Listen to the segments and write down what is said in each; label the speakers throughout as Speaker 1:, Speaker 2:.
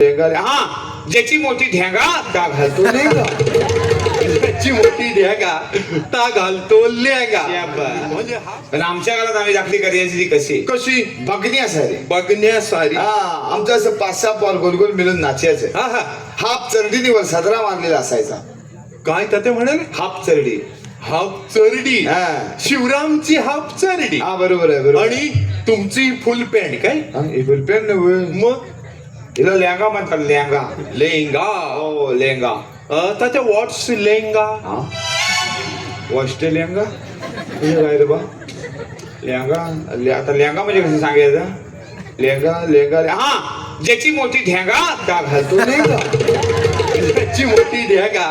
Speaker 1: हा, ज्याची मोठी ढेंगा त्या घालतो लेंगा.
Speaker 2: ज्याची मोठी ढेगा ता घालतो लेंगा.
Speaker 1: म्हणजे पण आमच्या काळात आम्ही दाखली करायची कशी
Speaker 2: कशी
Speaker 1: बघण्यासारी
Speaker 2: बघण्यासारी.
Speaker 1: हा, आमचं असं 5-6 पॉल गोलगोल मिळून नाचायचं.
Speaker 2: हा हा.
Speaker 1: हाफ चरडीवर सदरा मारलेला असायचा.
Speaker 2: काय ते म्हणाले?
Speaker 1: हाफ चरडी.
Speaker 2: हाफ चरडी.
Speaker 1: हा.
Speaker 2: शिवरामची हाफ चरडी.
Speaker 1: हा, बरोबर आहे, बरोबर.
Speaker 2: आणि तुमची फुल पॅन्ट काय?
Speaker 1: फुलपेन नव्हे,
Speaker 2: मग
Speaker 1: हिला लेंगा म्हणतात. लेंगा.
Speaker 2: लेंगा.
Speaker 1: हो, लेंगा.
Speaker 2: तात्या व्हॉट्स लेंगा?
Speaker 1: हा, वॉस्ट लेंगा. हे काय रे बा? लेंगा. आता लेंगा म्हणजे कसं सांगायचं? लेंगा लेंगा. हा, ज्याची मोठी ढेंगा त्या घालतो लेंगा.
Speaker 2: ज्याची मोठी ढेगा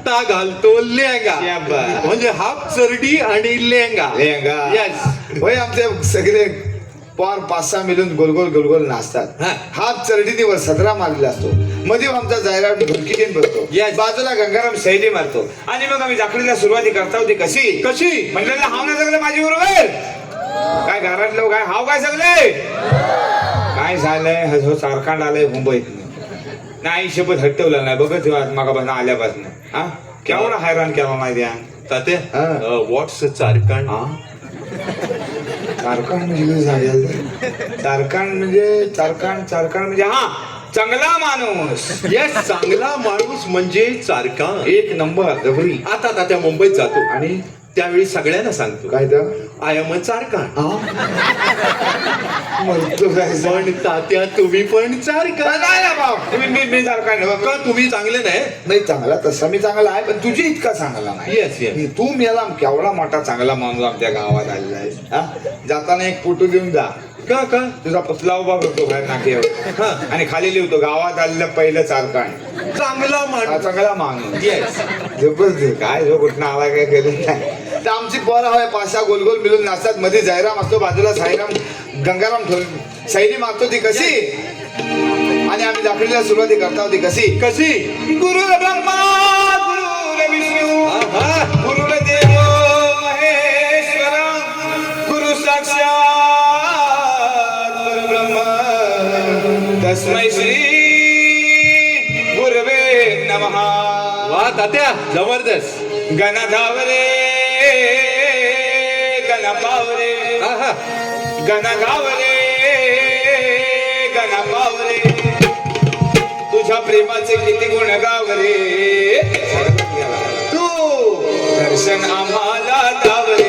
Speaker 2: ता घालतो लेंगा. म्हणजे हाफ चरडी आणि लेंगा.
Speaker 1: लेंगा.
Speaker 2: Yes.
Speaker 1: होय, आमचे सगळे पार 5-6 मिळून गोलगोल गोलगोल नाचतात.
Speaker 2: हा.
Speaker 1: हाफ चरडीवर सदरा मारलेला असतो. मध्ये आमचा जायराट ढोलकी देऊन बसतो.
Speaker 2: Yes.
Speaker 1: बाजूला गंगाराम शैली मारतो. आणि मग आम्ही जाकडीला सुरुवाती करता होती कशी
Speaker 2: कशी
Speaker 1: म्हणलं हाव ना सगळं माझी बरोबर. काय घरातलं काय हाव काय सगळे काय झालंय? हो, सारखांड आलंय मुंबईत. नाही शपथ हटवलं नाही बघत मागापासून आल्यापासून. हा, केवढा हैराण केला माहिती आहे
Speaker 2: तात्या
Speaker 1: हा.
Speaker 2: व्हॉट्स चारकांड?
Speaker 1: हा, चारकांड म्हणजे चारकांड म्हणजे हा, चांगला माणूस.
Speaker 2: येस, चांगला माणूस म्हणजे चारकांड.
Speaker 1: 1 नंबर जबरी.
Speaker 2: आता तात्या मुंबईत जातो
Speaker 1: आणि
Speaker 2: त्यावेळी सगळ्यांना सांगतो
Speaker 1: काय तर
Speaker 2: आय एम अ चारकांड.
Speaker 1: म्हणतो काय सांग?
Speaker 2: पण तात्या तुम्ही पण चारकांड.
Speaker 1: नाही ना भाऊ, मी चारकांड
Speaker 2: का तुम्ही चांगले नाही?
Speaker 1: नाही, चांगला तसा मी चांगला आहे, पण तुझी इतका चांगला नाही.
Speaker 2: Yes yes.
Speaker 1: तू मेला केवढा मोठा चांगला माणूस आमच्या गावात आलेला आहे. हा, जाताना एक फोटो देऊन जा.
Speaker 2: का का
Speaker 1: तुझा पुतला उभा करतो बाहेर नाक्यावर.
Speaker 2: हा.
Speaker 1: आणि खाली लिहितो गावात आलेलं पहिलं चारकांड.
Speaker 2: चांगला
Speaker 1: हा,
Speaker 2: माणूस.
Speaker 1: चांगला माणूस.
Speaker 2: येस.
Speaker 1: जबरदस्त. काय जो कुठं आला काय केलं तर आमची पोरं होय 5-6 गोलगोल मिळून नाचतात. मध्ये जायराम असतो, बाजूला साईराम गंगाराम शैली मारतो ती कशी. आणि आम्ही दाखलीला सुरुवाती करता होती कशी
Speaker 2: कशी
Speaker 1: गुरु ब्रह्मा गुरु विष्णू
Speaker 2: हा.
Speaker 1: गुरु देव महेश्वर गुरु साक्षात परब्रह्म तस्मै श्री गुरवे नमः.
Speaker 2: वा तात्या जबरदस्त.
Speaker 1: गणधावरे गणपावरे
Speaker 2: आहा.
Speaker 1: गणगावरे गणपावरे तुझ्या प्रेमाचे किती गुण गावरे. तू दर्शन आम्हाला दावरे.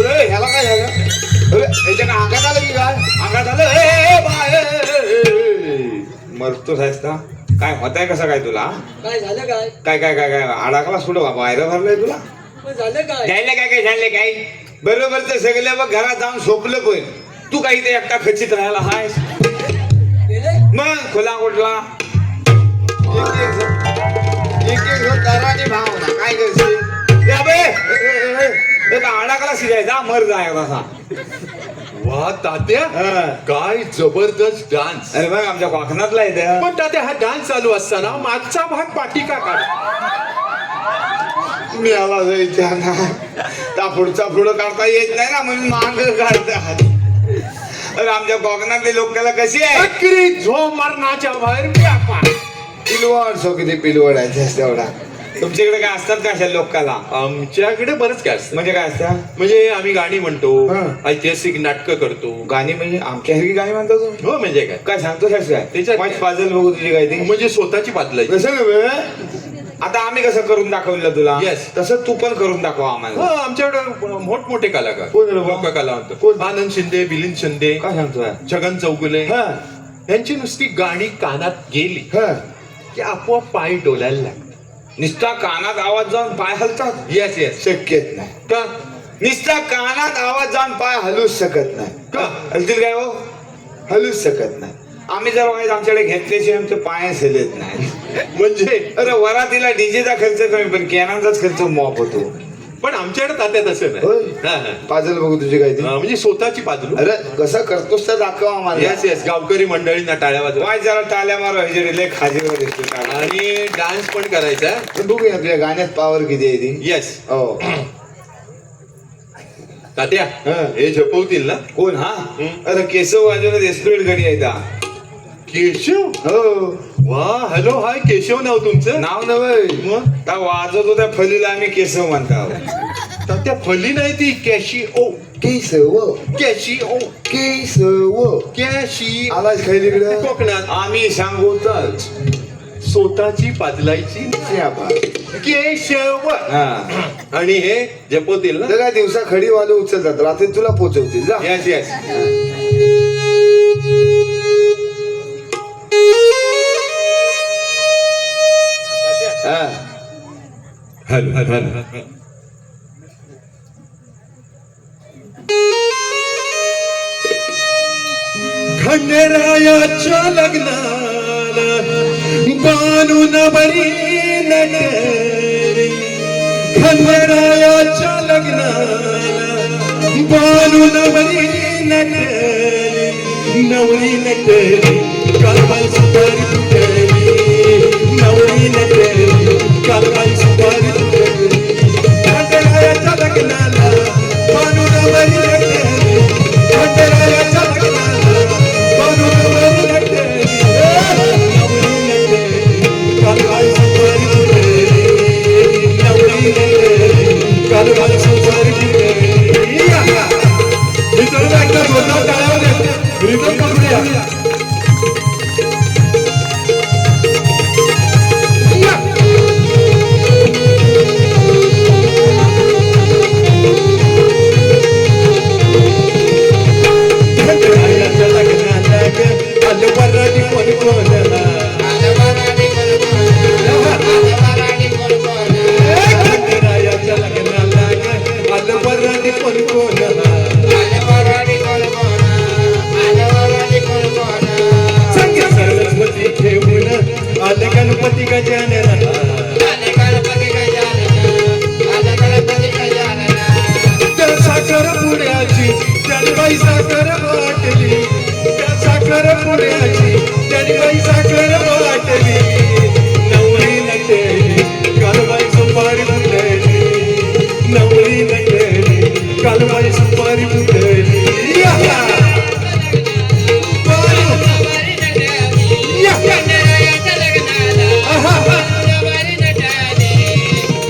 Speaker 1: अरे ह्याला काय झालं? अरे याच्या काय अंगात आलं की काय? अंगात आलं? ए, बाय मरतोच आहेस ना? काय होत आहे कसं काय तुला?
Speaker 3: काय झालं काय?
Speaker 1: काय काय काय काय अडकला सोडं बाहेर भरलंय तुला?
Speaker 3: मग झालं काय?
Speaker 1: द्यायला काय काय झाले काय? बरोबर तर सगळं बघ घरात जाऊन झोपलं पण तू काही ते एकटा खचित राहायला हायस.
Speaker 3: गेले?
Speaker 1: मग खुला कुठला एक कराने भावना काय करशील अडकला शिजायचा मर जाय तसा.
Speaker 2: वा तात्या, काय जबरदस्त डान्स.
Speaker 1: अरे बघ आमच्या कोकणातला आहे
Speaker 2: पण तात्या हा डान्स चालू असताना मागचा भाग पाठी का काढ?
Speaker 1: मी आला जायच्या ना त्या पुढचा पुढं काढता येत नाही ना म्हणून माग काढतात. अरे आमच्या कोकणातले लोक त्याला कशी आहे
Speaker 2: अकरी झोम मरणाच्या बाहेर व्यापार.
Speaker 1: पिलवड सो किती पिलवड आहे तेवढा. तुमच्याकडे काय असतात का अशा लोकाला?
Speaker 2: आमच्याकडे बरंच काय असतं.
Speaker 1: म्हणजे काय असतं?
Speaker 2: म्हणजे आम्ही गाणी म्हणतो,
Speaker 1: हं.
Speaker 2: ऐतिहासिक नाटकं करतो.
Speaker 1: गाणी म्हणजे आमच्यासारखी गाणी म्हणतो तुम्ही?
Speaker 2: हो म्हणजे काय,
Speaker 1: काय सांगतो काय
Speaker 2: त्याच्यात
Speaker 1: माझी पाजल बघू तुझी काय ती
Speaker 2: म्हणजे स्वतःची पातळी.
Speaker 1: कसं नव्हे? आता आम्ही कसं करून दाखवलं तुला
Speaker 2: Yes.
Speaker 1: तसं तू पण करून दाखव
Speaker 2: हो
Speaker 1: आम्हाला.
Speaker 2: आमच्याकडे मोठमोठे कलाकार,
Speaker 1: कोण रे बाबा?
Speaker 2: लोक कला म्हणतो.
Speaker 1: कोण?
Speaker 2: आनंद शिंदे, मिलिंद शिंदे,
Speaker 1: काय सांगतोय?
Speaker 2: छगन चौगुले,
Speaker 1: हा
Speaker 2: यांची नुसती गाणी कानात गेली
Speaker 1: हा
Speaker 2: की आपोआप पाय डोलायला लागले.
Speaker 1: निस्ता कानात आवाज जाऊन पाय हलतात?
Speaker 2: Yes yes.
Speaker 1: शक्यच नाही.
Speaker 2: का
Speaker 1: निस्ता कानात आवाज जाऊन पाय हलूच शकत नाही.
Speaker 2: का?
Speaker 1: हलतील काय हो? हलूच शकत नाही. आम्ही जर वाईट आमच्याकडे घेतल्याशिवाय आमचे पाय हलत नाही.
Speaker 2: म्हणजे
Speaker 1: अरे वरातीला डीजेचा खर्च कमी पण कॅनांचाच खर्च मॉप होतो.
Speaker 2: पण आमच्याकडे तात्या तसं
Speaker 1: होय.
Speaker 2: नाही. हा, हा.
Speaker 1: पाजल बघू तुझी काय ती.
Speaker 2: म्हणजे स्वतःची बाजू.
Speaker 1: अरे कसं करतोस तर दाखव आम्हाला.
Speaker 2: Yes yes. गावकरी मंडळींना टाळ्या वाजवा
Speaker 1: पाय जरा टाळ्या मारो ह्याच्या लय खाजीवर दिसतो.
Speaker 2: आणि डान्स पण करायचा.
Speaker 1: बघूया आपल्या गाण्यात पावर किती आहे ती.
Speaker 2: येस.
Speaker 1: हो
Speaker 2: तात्या
Speaker 1: हं.
Speaker 2: हे झपवतील ना?
Speaker 1: कोण? हा
Speaker 2: हं.
Speaker 1: अरे केशव वाजवत एस्पिरिट घडी आहे ता.
Speaker 2: केशव.
Speaker 1: हो
Speaker 2: वा हॅलो हाय केशव नाव तुमचं?
Speaker 1: नाव नव्हे
Speaker 2: मग
Speaker 1: त्या वाजवतो त्या फलीला आम्ही केशव म्हणतो.
Speaker 2: तात्या फली नाही ती कॅशी ओ.
Speaker 1: केशव
Speaker 2: कॅशी ओ.
Speaker 1: केशव
Speaker 2: कॅशी
Speaker 1: आलाच खैलीकडे
Speaker 2: कोकणात
Speaker 1: आम्ही सांगूतच
Speaker 2: स्वतःची पातलायची केशव.
Speaker 1: हा
Speaker 2: आणि हे जपवतील ना?
Speaker 1: तर काय दिवसा खडी वालू उचलतात रात्री तुला पोचवतील जा.
Speaker 2: Yes yes.
Speaker 1: हा.
Speaker 2: Hello hello. खंडेरायाच्या लग्नाला बानून बरी नटरी. खंडेरायाच्या लग्नाला बानून बरी नटरी. नवरी नटरी कालबाई सुपारी तुटली. नवरी नटरी कालबाई सुपारी तुटली. खंडेरायाच्या लग्नाला बानून बरी नटरी. खंडेरायाच्या लग्नाला बानून बरी नटरी. नवरी नटरी कालबाई सुपारी तुटली. नवरी नटरी कालबाई सुपारी तुटली. मित्रांनो एकदा जोरदार टाळ्या वाजवा. रिटर्न करूया. खंडेरायाच्या लग्नाला आलं वराडी कोण कोण. खंडेरायाच्या लग्नाला आलं वराडी कोण कोण. संग सरस्वती घेऊन आले गणपती गजानन. त्या साखर पुण्याची त्याने बाई साखर वाटली. त्या साखर पुण्याची त्याने बाई साखर वाटली. नवरी नटली कालबाई सुपारी फुटली. नवरी नटली कालबाई सुपारी फुटली.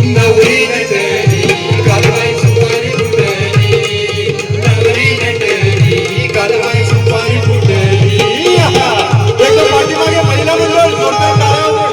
Speaker 2: नवरी नटली कालबाई सुपारी फुटली. नवरी नटली कालबाई सुपारी फुटली. एकदम पाठीमागे महिला मंडळ जोरदार टाळ्या वाजवा.